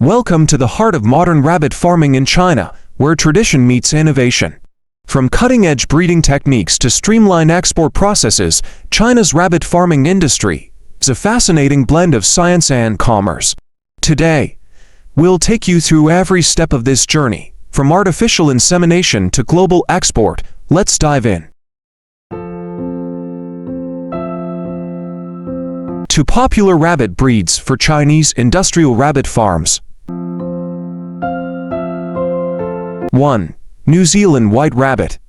Welcome to the heart of modern rabbit farming in China, where tradition meets innovation. From cutting-edge breeding techniques to streamlined export processes, China's rabbit farming industry is a fascinating blend of science and commerce. Today, we'll take you through every step of this journey, from artificial insemination to global export. Let's dive in. To popular rabbit breeds for Chinese industrial rabbit farms. 1. New Zealand White Rabbit.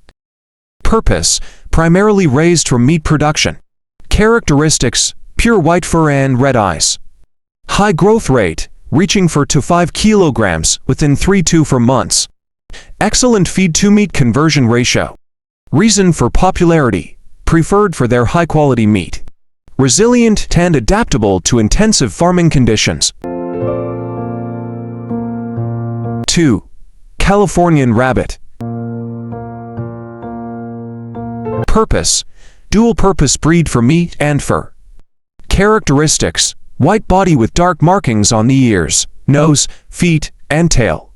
Purpose: primarily raised for meat production. Characteristics: pure white fur and red eyes. High growth rate, reaching 4 to 5 kilograms within 3 to 4 months. Excellent feed-to-meat conversion ratio. Reason for popularity: preferred for their high-quality meat. Resilient and adaptable to intensive farming conditions. 2. Californian Rabbit. Purpose: dual-purpose breed for meat and fur. Characteristics: white body with dark markings on the ears, nose, feet, and tail.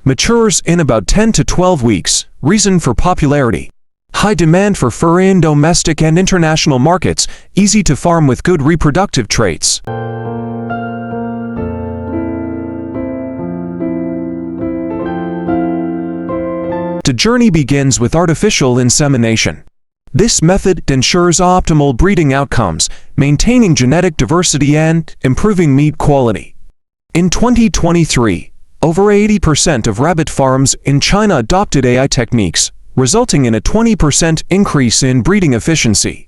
Matures in about 10 to 12 weeks. Reason for popularity: high demand for fur in domestic and international markets, easy to farm with good reproductive traits. The journey begins with artificial insemination. This method ensures optimal breeding outcomes, maintaining genetic diversity and improving meat quality. In 2023, over 80% of rabbit farms in China adopted AI techniques, resulting in a 20% increase in breeding efficiency.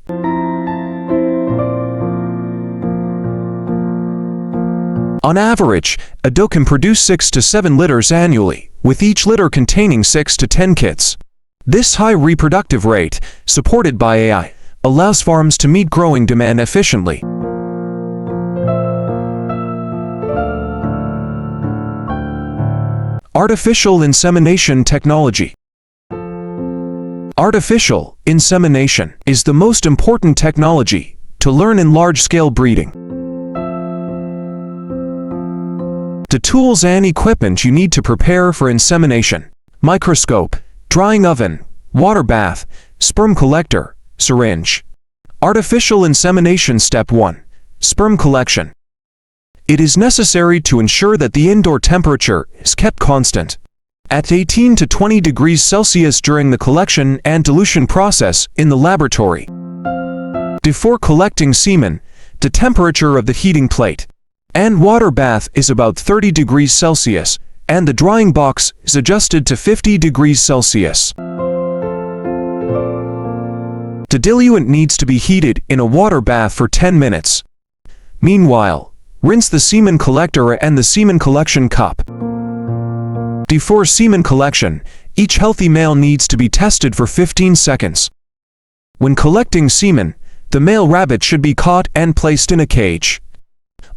On average, a doe can produce 6 to 7 litters annually, with each litter containing 6 to 10 kits. This high reproductive rate, supported by AI, allows farms to meet growing demand efficiently. Artificial insemination technology. Artificial insemination is the most important technology to learn in large-scale breeding. The tools and equipment you need to prepare for insemination: microscope, drying oven, water bath, sperm collector, syringe. Artificial insemination. Step 1. Sperm collection. It is necessary to ensure that the indoor temperature is kept constant at 18 to 20 degrees Celsius during the collection and dilution process in the laboratory. Before collecting semen, the temperature of the heating plate and water bath is about 30 degrees Celsius, and the drying box is adjusted to 50 degrees Celsius. The diluent needs to be heated in a water bath for 10 minutes. Meanwhile, rinse the semen collector and the semen collection cup. Before semen collection, each healthy male needs to be tested for 15 seconds. When collecting semen, the male rabbit should be caught and placed in a cage,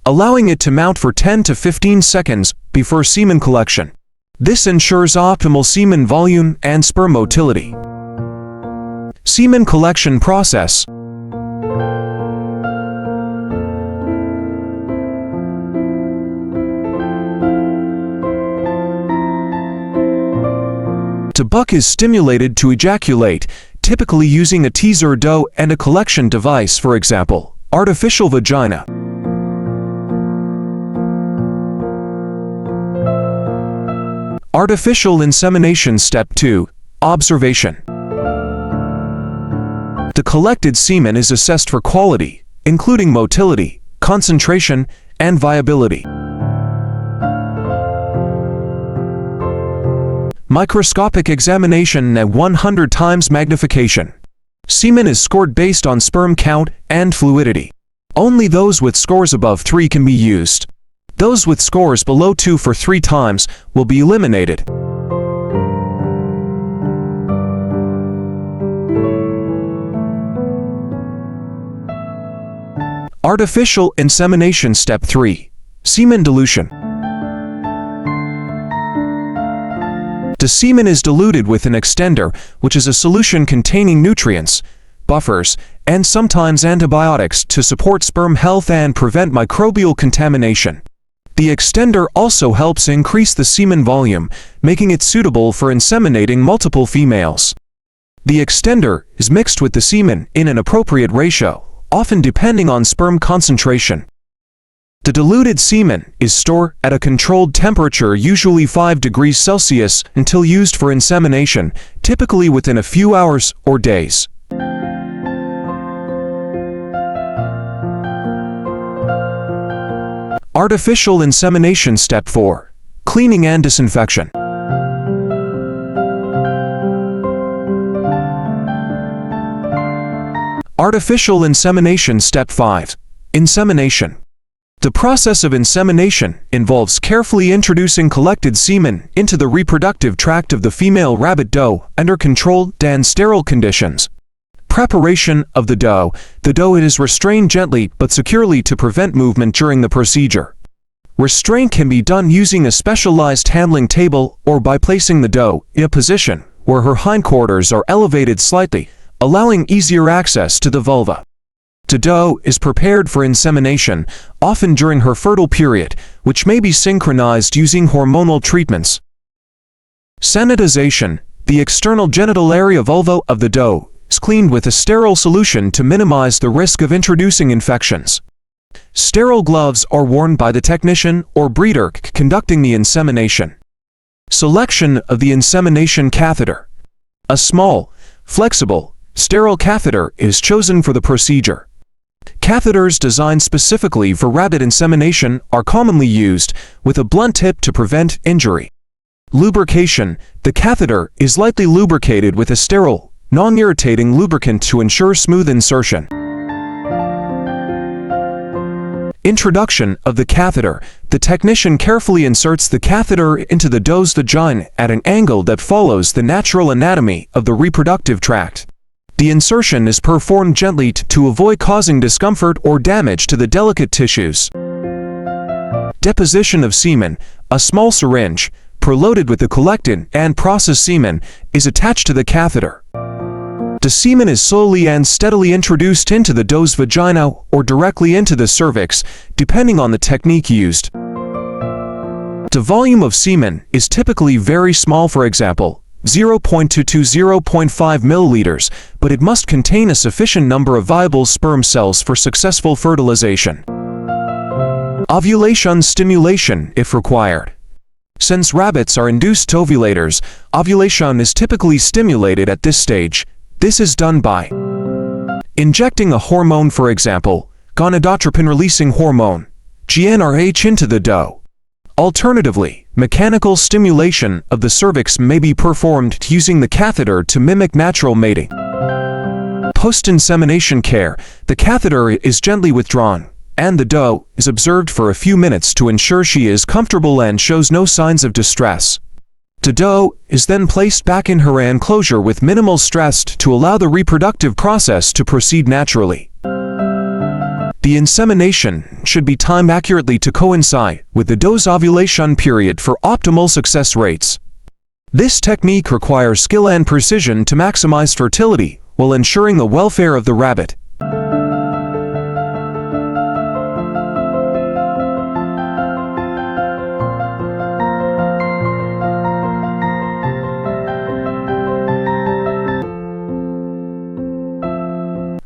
allowing it to mount for 10 to 15 seconds before semen collection. This ensures optimal semen volume and sperm motility. Semen collection process. The buck is stimulated to ejaculate, typically using a teaser doe and a collection device, for example, artificial vagina. Artificial insemination. Step 2. Observation. The collected semen is assessed for quality, including motility, concentration, and viability. Microscopic examination at 100 times magnification. Semen is scored based on sperm count and fluidity. Only those with scores above 3 can be used. Those with scores below 2 for 3 times will be eliminated. Artificial insemination. Step 3. Semen dilution. The semen is diluted with an extender, which is a solution containing nutrients, buffers, and sometimes antibiotics to support sperm health and prevent microbial contamination. The extender also helps increase the semen volume, making it suitable for inseminating multiple females. The extender is mixed with the semen in an appropriate ratio, often depending on sperm concentration. The diluted semen is stored at a controlled temperature, usually 5 degrees Celsius, until used for insemination, typically within a few hours or days. Artificial insemination. Step 4. Cleaning and disinfection. Artificial insemination. Step 5. Insemination. The process of insemination involves carefully introducing collected semen into the reproductive tract of the female rabbit doe under controlled and sterile conditions. Preparation of the doe. The doe is restrained gently but securely to prevent movement during the procedure. Restraint can be done using a specialized handling table or by placing the doe in a position where her hindquarters are elevated slightly, allowing easier access to the vulva. The doe is prepared for insemination, often during her fertile period, which may be synchronized using hormonal treatments. Sanitization. The external genital area vulva of the doe is cleaned with a sterile solution to minimize the risk of introducing infections. Sterile gloves are worn by the technician or breeder conducting the insemination. Selection of the insemination catheter. A small, flexible, sterile catheter is chosen for the procedure. Catheters designed specifically for rabbit insemination are commonly used, with a blunt tip to prevent injury. Lubrication. The catheter is lightly lubricated with a sterile, non-irritating lubricant to ensure smooth insertion. Introduction of the catheter. The technician carefully inserts the catheter into the doe's vagina at an angle that follows the natural anatomy of the reproductive tract. The insertion is performed gently to avoid causing discomfort or damage to the delicate tissues. Deposition of semen. A small syringe, preloaded with the collected and processed semen, is attached to the catheter. The semen is slowly and steadily introduced into the doe's vagina or directly into the cervix, depending on the technique used. The volume of semen is typically very small, for example, 0.2 to 0.5 milliliters, but it must contain a sufficient number of viable sperm cells for successful fertilization. Ovulation stimulation if required. Since rabbits are induced ovulators, ovulation is typically stimulated at this stage. This is done by injecting a hormone, for example, gonadotropin-releasing hormone, GnRH, into the doe. Alternatively, mechanical stimulation of the cervix may be performed using the catheter to mimic natural mating. Post-insemination care. The catheter is gently withdrawn, and the doe is observed for a few minutes to ensure she is comfortable and shows no signs of distress. The doe is then placed back in her enclosure with minimal stress to allow the reproductive process to proceed naturally. The insemination should be timed accurately to coincide with the doe's ovulation period for optimal success rates. This technique requires skill and precision to maximize fertility while ensuring the welfare of the rabbit.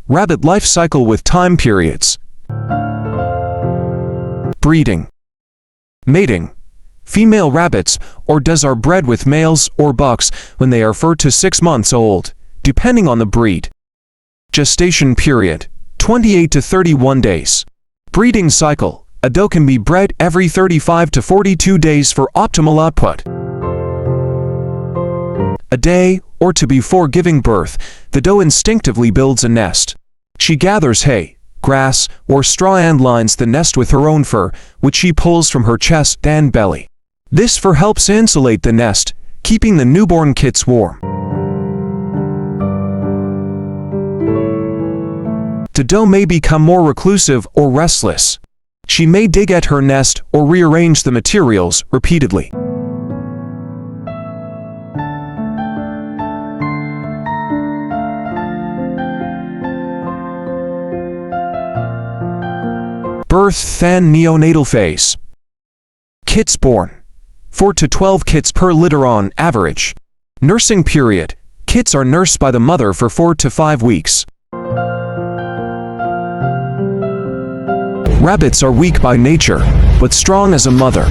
Rabbit life cycle with time periods. Breeding. Mating. Female rabbits or does are bred with males or bucks when they are 4 to 6 months old, depending on the breed. Gestation period, 28 to 31 days. Breeding cycle. A doe can be bred every 35 to 42 days for optimal output. A day or two before giving birth, the doe instinctively builds a nest. She gathers hay, grass, or straw and lines the nest with her own fur, which she pulls from her chest and belly. This fur helps insulate the nest, keeping the newborn kits warm. The doe may become more reclusive or restless. She may dig at her nest or rearrange the materials repeatedly. Birth and neonatal phase. Kits born. 4 to 12 kits per litter on average. Nursing period. Kits are nursed by the mother for 4 to 5 weeks. Rabbits are weak by nature, but strong as a mother.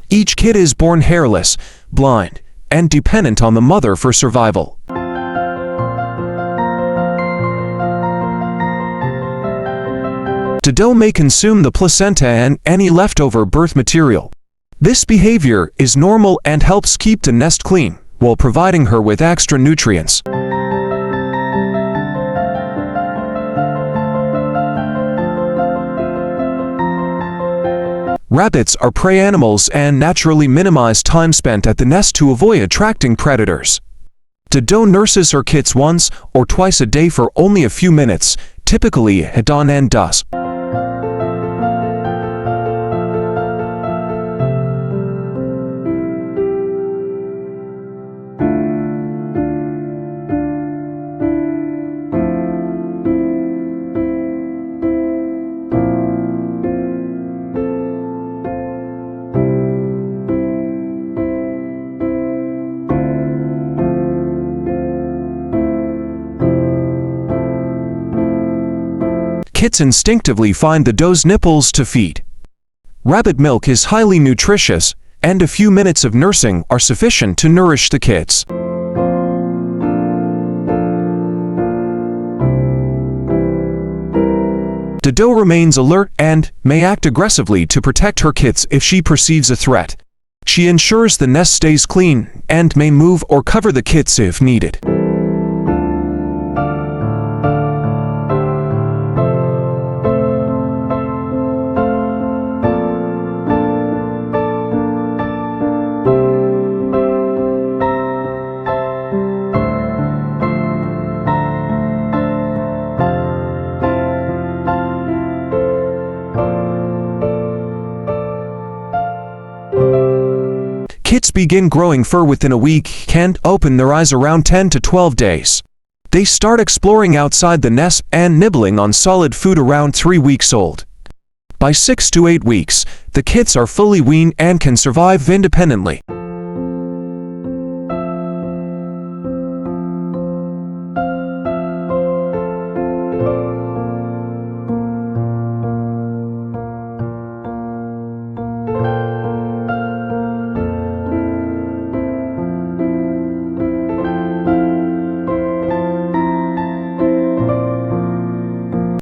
Each kid is born hairless, blind, and dependent on the mother for survival. The doe may consume the placenta and any leftover birth material. This behavior is normal and helps keep the nest clean, while providing her with extra nutrients. Rabbits are prey animals and naturally minimize time spent at the nest to avoid attracting predators. The doe nurses her kits once or twice a day for only a few minutes, typically at dawn and dusk. Kits instinctively find the doe's nipples to feed. Rabbit milk is highly nutritious, and a few minutes of nursing are sufficient to nourish the kits. The doe remains alert and may act aggressively to protect her kits if she perceives a threat. She ensures the nest stays clean and may move or cover the kits if needed. Kits begin growing fur within a week and open their eyes around 10 to 12 days. They start exploring outside the nest and nibbling on solid food around 3 weeks old. By 6 to 8 weeks, the kits are fully weaned and can survive independently.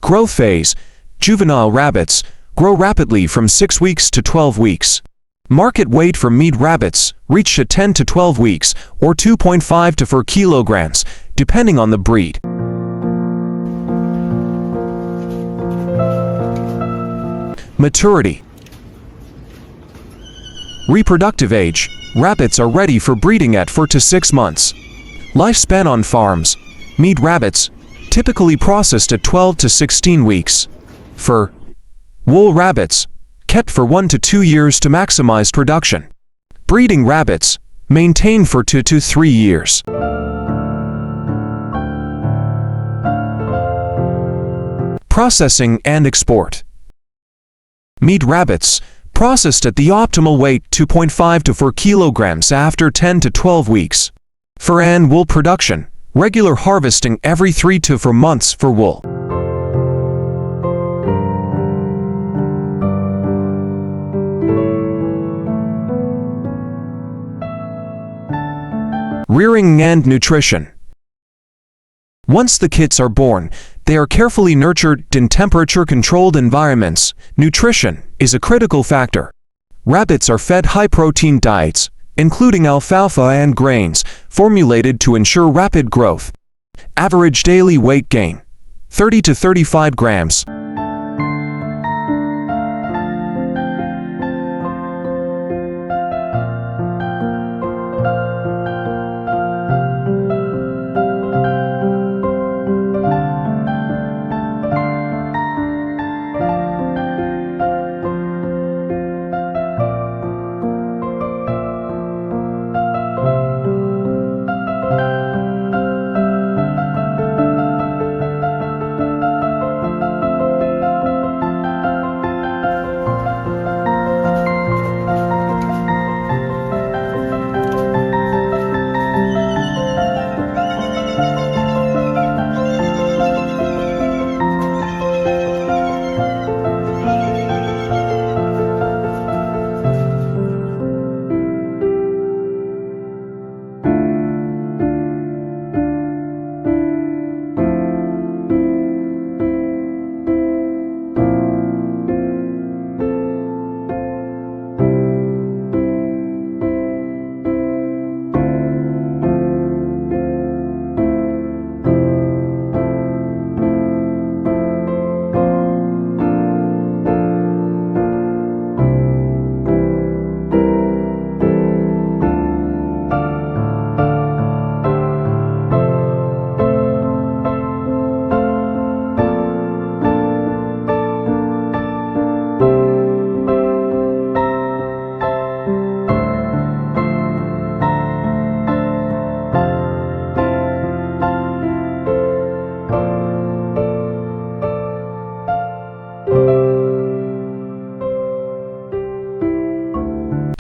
Growth phase. Juvenile rabbits grow rapidly from 6 weeks to 12 weeks. Market weight for meat rabbits reach at 10 to 12 weeks or 2.5 to 4 kilograms, depending on the breed. Maturity. Reproductive age. Rabbits are ready for breeding at 4 to 6 months. Lifespan on farms. Meat rabbits typically processed at 12 to 16 weeks. Fur. Wool rabbits kept for 1 to 2 years to maximize production. Breeding rabbits maintained for 2 to 3 years. Processing and export. Meat rabbits processed at the optimal weight 2.5 to 4 kilograms after 10 to 12 weeks. Fur and wool production. Regular harvesting every 3 to 4 months for wool. Rearing and nutrition. Once the kits are born, they are carefully nurtured in temperature-controlled environments. Nutrition is a critical factor. Rabbits are fed high-protein diets, including alfalfa and grains, formulated to ensure rapid growth. Average daily weight gain, 30 to 35 grams.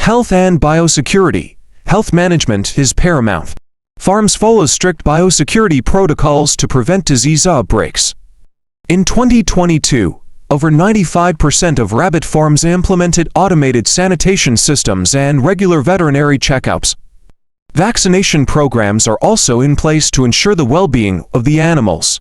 Health and biosecurity. Health management is paramount. Farms follow strict biosecurity protocols to prevent disease outbreaks. In 2022, over 95% of rabbit farms implemented automated sanitation systems and regular veterinary checkups. Vaccination programs are also in place to ensure the well-being of the animals.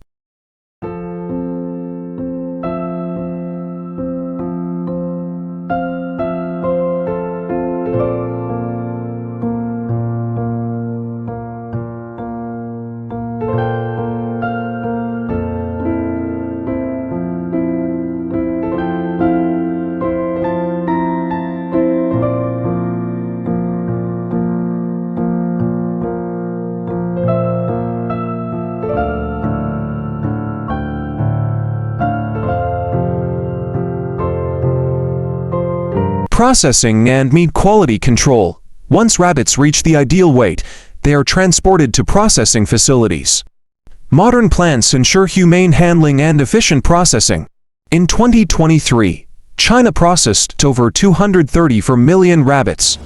Processing and meat quality control. Once rabbits reach the ideal weight, they are transported to processing facilities. Modern plants ensure humane handling and efficient processing. In 2023, China processed over 234 million rabbits.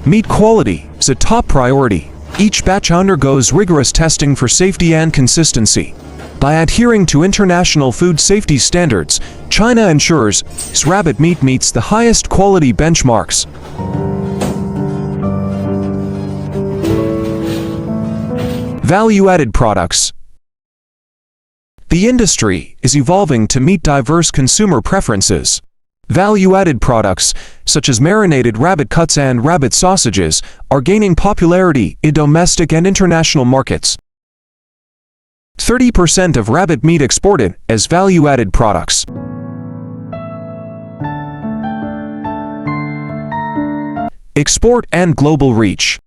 Meat quality is a top priority. Each batch undergoes rigorous testing for safety and consistency. By adhering to international food safety standards, China ensures its rabbit meat meets the highest quality benchmarks. Value-added products. The industry is evolving to meet diverse consumer preferences. Value-added products, such as marinated rabbit cuts and rabbit sausages, are gaining popularity in domestic and international markets. 30% of rabbit meat exported as value-added products. Export and global reach.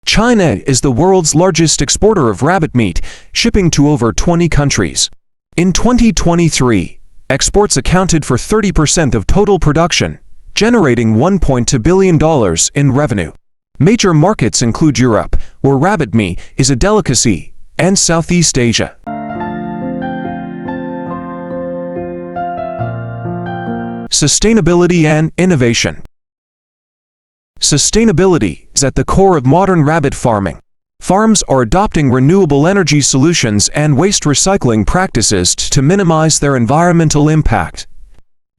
China is the world's largest exporter of rabbit meat, shipping to over 20 countries. In 2023, exports accounted for 30% of total production, generating $1.2 billion in revenue. Major markets include Europe, where rabbit meat is a delicacy, and Southeast Asia. Sustainability and innovation. Sustainability is at the core of modern rabbit farming. Farms are adopting renewable energy solutions and waste recycling practices to minimize their environmental impact.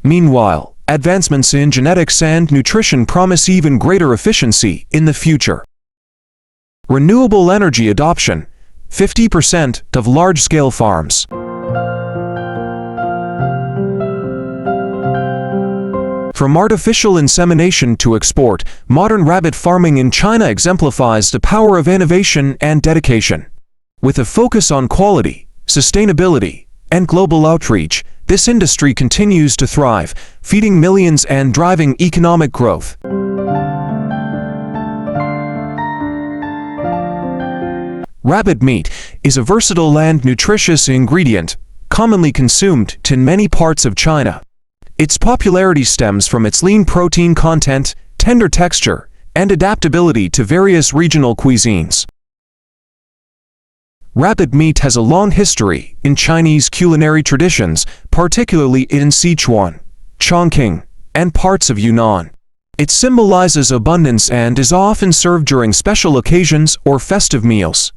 Meanwhile, advancements in genetics and nutrition promise even greater efficiency in the future. Renewable energy adoption. 50% of large-scale farms. From artificial insemination to export, modern rabbit farming in China exemplifies the power of innovation and dedication. With a focus on quality, sustainability, and global outreach, this industry continues to thrive, feeding millions and driving economic growth. Rabbit meat is a versatile and nutritious ingredient, commonly consumed in many parts of China. Its popularity stems from its lean protein content, tender texture, and adaptability to various regional cuisines. Rabbit meat has a long history in Chinese culinary traditions, particularly in Sichuan, Chongqing, and parts of Yunnan. It symbolizes abundance and is often served during special occasions or festive meals.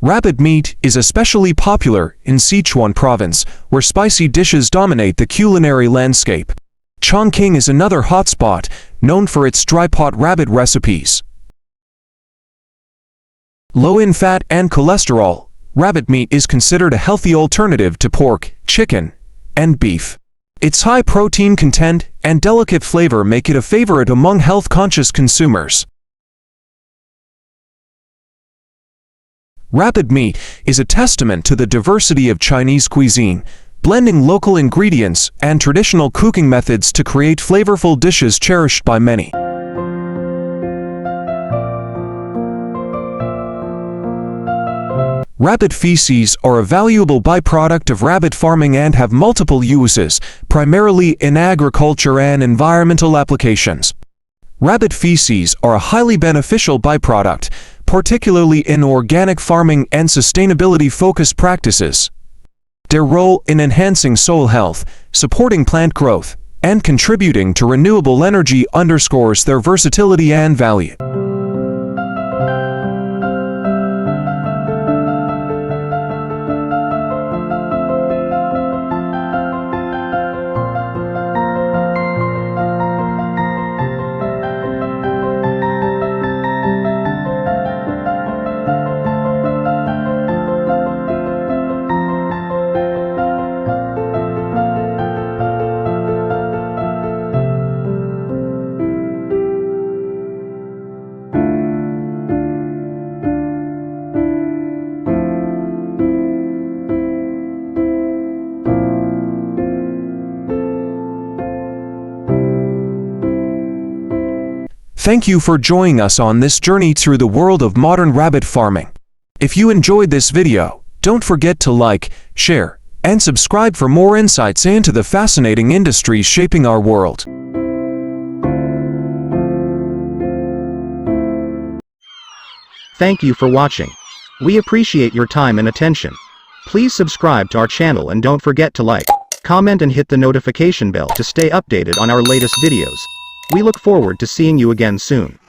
Rabbit meat is especially popular in Sichuan province, where spicy dishes dominate the culinary landscape. Chongqing is another hotspot, known for its dry-pot rabbit recipes. Low in fat and cholesterol, rabbit meat is considered a healthy alternative to pork, chicken, and beef. Its high protein content and delicate flavor make it a favorite among health-conscious consumers. Rabbit meat is a testament to the diversity of Chinese cuisine, blending local ingredients and traditional cooking methods to create flavorful dishes cherished by many. Rabbit feces are a valuable byproduct of rabbit farming and have multiple uses, primarily in agriculture and environmental applications. Rabbit feces are a highly beneficial byproduct, particularly in organic farming and sustainability-focused practices. Their role in enhancing soil health, supporting plant growth, and contributing to renewable energy underscores their versatility and value. Thank you for joining us on this journey through the world of modern rabbit farming. If you enjoyed this video, don't forget to like, share, and subscribe for more insights into the fascinating industries shaping our world. Thank you for watching. We appreciate your time and attention. Please subscribe to our channel and don't forget to like, comment and hit the notification bell to stay updated on our latest videos. We look forward to seeing you again soon.